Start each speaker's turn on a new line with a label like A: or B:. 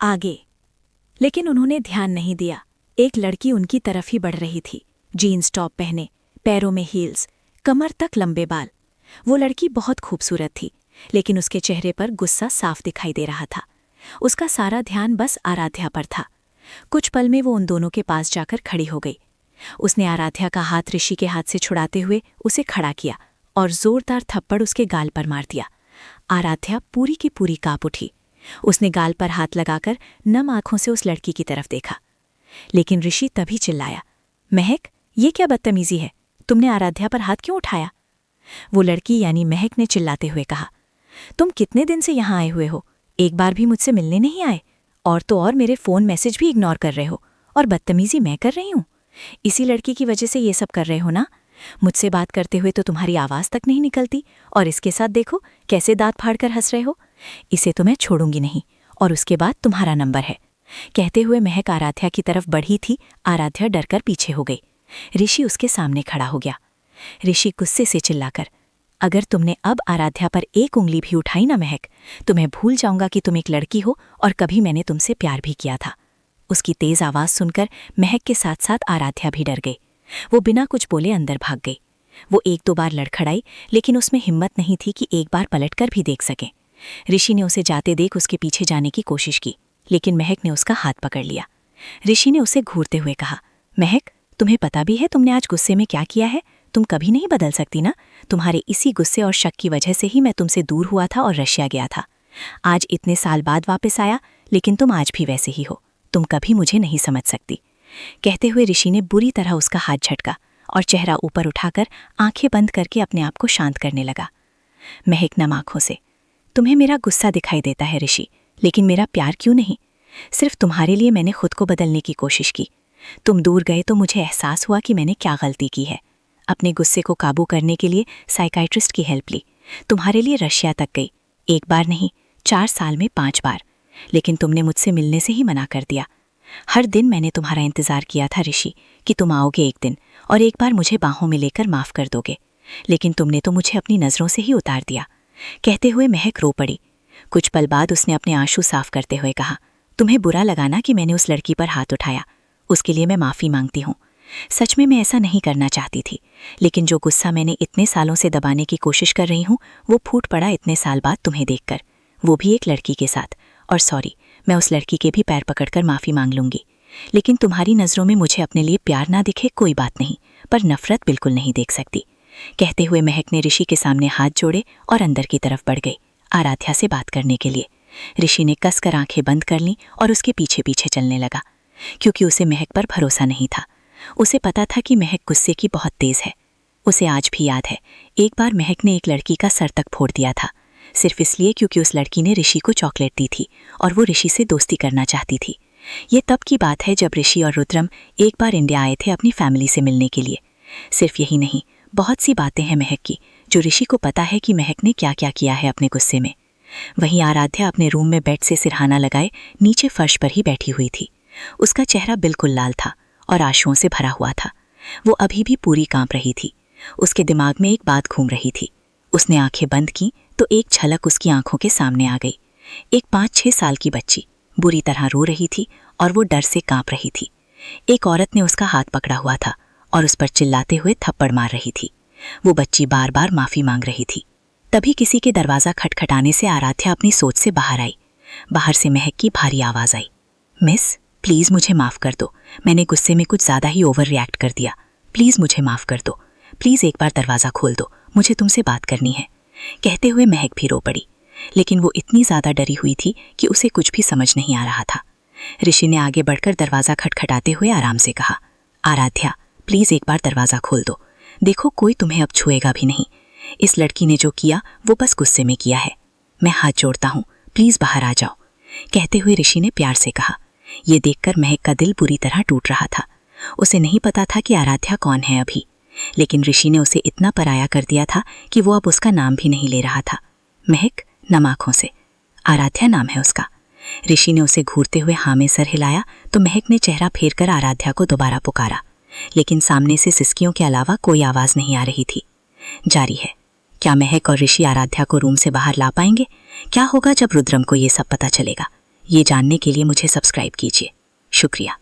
A: आगे। लेकिन उन्होंने ध्यान नहीं दिया। एक लड़की उनकी तरफ ही बढ़ रही थी, जीन्स टॉप पहने, पैरों में हील्स, कमर तक लंबे बाल। वो लड़की बहुत खूबसूरत थी, लेकिन उसके चेहरे पर गुस्सा साफ दिखाई दे रहा था। उसका सारा ध्यान बस आराध्या पर था। कुछ पल में वो उन दोनों के पास जाकर खड़ी हो गई। उसने आराध्या का हाथ ऋषि के हाथ से छुड़ाते हुए उसे खड़ा किया और जोरदार थप्पड़ उसके गाल पर मार दिया। आराध्या पूरी की पूरी कांप उठी। उसने गाल पर हाथ लगाकर नम आंखों से उस लड़की की तरफ देखा। लेकिन ऋषि तभी चिल्लाया, महक, ये क्या बदतमीजी है? तुमने आराध्या पर हाथ क्यों उठाया? वो लड़की यानी महक ने चिल्लाते हुए कहा, तुम कितने दिन से यहाँ आए हुए हो? एक बार भी मुझसे मिलने नहीं आए, और तो और मेरे फ़ोन मैसेज भी इग्नोर कर रहे हो, और बदतमीजी मैं कर रही हूँ। इसी लड़की की वजह से ये सब कर रहे हो ना? मुझसे बात करते हुए तो तुम्हारी आवाज़ तक नहीं निकलती, और इसके साथ देखो कैसे दांत फाड़कर हंस रहे हो। इसे तो मैं छोड़ूंगी नहीं, और उसके बाद तुम्हारा नंबर है। कहते हुए महक आराध्या की तरफ बढ़ी थी। आराध्या डरकर पीछे हो गई। ऋषि उसके सामने खड़ा हो गया। ऋषि गुस्से से चिल्लाकर, अगर तुमने अब आराध्या पर एक उंगली भी उठाई ना महक, तो मैं भूल जाऊंगा कि तुम एक लड़की हो और कभी मैंने तुमसे प्यार भी किया था। उसकी तेज आवाज़ सुनकर महक के साथ साथ आराध्या भी डर गई। वो बिना कुछ बोले अंदर भाग गई। वो एक दो बार लड़खड़ाई, लेकिन उसमें हिम्मत नहीं थी कि एक बार पलटकर भी देख सके। ऋषि ने उसे जाते देख उसके पीछे जाने की कोशिश की, लेकिन महक ने उसका हाथ पकड़ लिया। ऋषि ने उसे घूरते हुए कहा, महक, तुम्हें पता भी है तुमने आज गुस्से में क्या किया है? तुम कभी नहीं बदल सकती ना। तुम्हारे इसी गुस्से और शक की वजह से ही मैं तुमसे दूर हुआ था और रशिया गया था। आज इतने साल बाद वापस आया, लेकिन तुम आज भी वैसे ही हो। तुम कभी मुझे नहीं समझ सकती। कहते हुए ऋषि ने बुरी तरह उसका हाथ झटका और चेहरा ऊपर उठाकर आंखें बंद करके अपने आप को शांत करने लगा। महक नम आंखों से, तुम्हें मेरा गुस्सा दिखाई देता है ऋषि, लेकिन मेरा प्यार क्यों नहीं? सिर्फ तुम्हारे लिए मैंने खुद को बदलने की कोशिश की। तुम दूर गए तो मुझे एहसास हुआ कि मैंने क्या गलती की है। अपने गुस्से को काबू करने के लिए साइकाइट्रिस्ट की हेल्प ली। तुम्हारे लिए रशिया तक गई, एक बार नहीं 4 साल में 5 बार, लेकिन तुमने मुझसे मिलने से ही मना कर दिया। हर दिन मैंने तुम्हारा इंतजार किया था ऋषि, कि तुम आओगे एक दिन और एक बार मुझे बाहों में लेकर माफ़ कर दोगे, लेकिन तुमने तो मुझे अपनी नज़रों से ही उतार दिया। कहते हुए महक रो पड़ी। कुछ पल बाद उसने अपने आंसू साफ करते हुए कहा, तुम्हें बुरा लगा ना कि मैंने उस लड़की पर हाथ उठाया? उसके लिए मैं माफ़ी मांगती हूँ। सच में मैं ऐसा नहीं करना चाहती थी, लेकिन जो गुस्सा मैंने इतने सालों से दबाने की कोशिश कर रही हूँ, वो फूट पड़ा इतने साल बाद तुम्हें देखकर, वो भी एक लड़की के साथ। और सॉरी, मैं उस लड़की के भी पैर पकड़कर माफ़ी मांग लूंगी। लेकिन तुम्हारी नज़रों में मुझे अपने लिए प्यार ना दिखे कोई बात नहीं, पर नफरत बिल्कुल नहीं देख सकती। कहते हुए महक ने ऋषि के सामने हाथ जोड़े और अंदर की तरफ बढ़ गई, आराध्या से बात करने के लिए। ऋषि ने कसकर आंखें बंद कर लीं और उसके पीछे पीछे चलने लगा, क्योंकि उसे महक पर भरोसा नहीं था। उसे पता था कि महक गुस्से की बहुत तेज है। उसे आज भी याद है, एक बार महक ने एक लड़की का सर तक फोड़ दिया था, सिर्फ इसलिए क्योंकि उस लड़की ने ऋषि को चॉकलेट दी थी और वो ऋषि से दोस्ती करना चाहती थी। ये तब की बात है जब ऋषि और रुद्रम एक बार इंडिया आए थे अपनी फैमिली से मिलने के लिए। सिर्फ यही नहीं, बहुत सी बातें हैं महक की जो ऋषि को पता है कि महक ने क्या क्या किया है अपने गुस्से में। वहीं आराध्या अपने रूम में बेड से सिरहाना लगाए नीचे फर्श पर ही बैठी हुई थी। उसका चेहरा बिल्कुल लाल था और आंसुओं से भरा हुआ था। वो अभी भी पूरी कांप रही थी। उसके दिमाग में एक बात घूम रही थी। उसने आंखें बंद की तो एक झलक उसकी आंखों के सामने आ गई। एक 5-6 साल की बच्ची बुरी तरह रो रही थी और वो डर से कांप रही थी। एक औरत ने उसका हाथ पकड़ा हुआ था और उस पर चिल्लाते हुए थप्पड़ मार रही थी। वो बच्ची बार बार माफ़ी मांग रही थी। तभी किसी के दरवाज़ा खटखटाने से आराध्या अपनी सोच से बाहर आई। बाहर से महक की भारी आवाज़ आई, मिस, प्लीज़ मुझे माफ़ कर दो। मैंने गुस्से में कुछ ज़्यादा ही ओवर रिएक्ट कर दिया। प्लीज़ मुझे माफ़ कर दो। प्लीज़ एक बार दरवाज़ा खोल दो, मुझे तुमसे बात करनी है। कहते हुए महक भी रो पड़ी, लेकिन वो इतनी ज़्यादा डरी हुई थी कि उसे कुछ भी समझ नहीं आ रहा था। ऋषि ने आगे बढ़कर दरवाज़ा खटखटाते हुए आराम से कहा, आराध्या, प्लीज़ एक बार दरवाज़ा खोल दो। देखो, कोई तुम्हें अब छुएगा भी नहीं। इस लड़की ने जो किया वो बस गुस्से में किया है। मैं हाथ जोड़ता हूँ, प्लीज़ बाहर आ जाओ। कहते हुए ऋषि ने प्यार से कहा। ये देखकर महक का दिल बुरी तरह टूट रहा था। उसे नहीं पता था कि आराध्या कौन है अभी, लेकिन ऋषि ने उसे इतना पराया कर दिया था कि वो अब उसका नाम भी नहीं ले रहा था। महक, नम आंखों से, आराध्या नाम है उसका। ऋषि ने उसे घूरते हुए हाँ में सर हिलाया तो महक ने चेहरा फेर कर आराध्या को दोबारा पुकारा, लेकिन सामने से सिसकियों के अलावा कोई आवाज़ नहीं आ रही थी। जारी है, क्या महक और ऋषि आराध्या को रूम से बाहर ला पाएंगे? क्या होगा जब रुद्रम को ये सब पता चलेगा? ये जानने के लिए मुझे सब्सक्राइब कीजिए। शुक्रिया।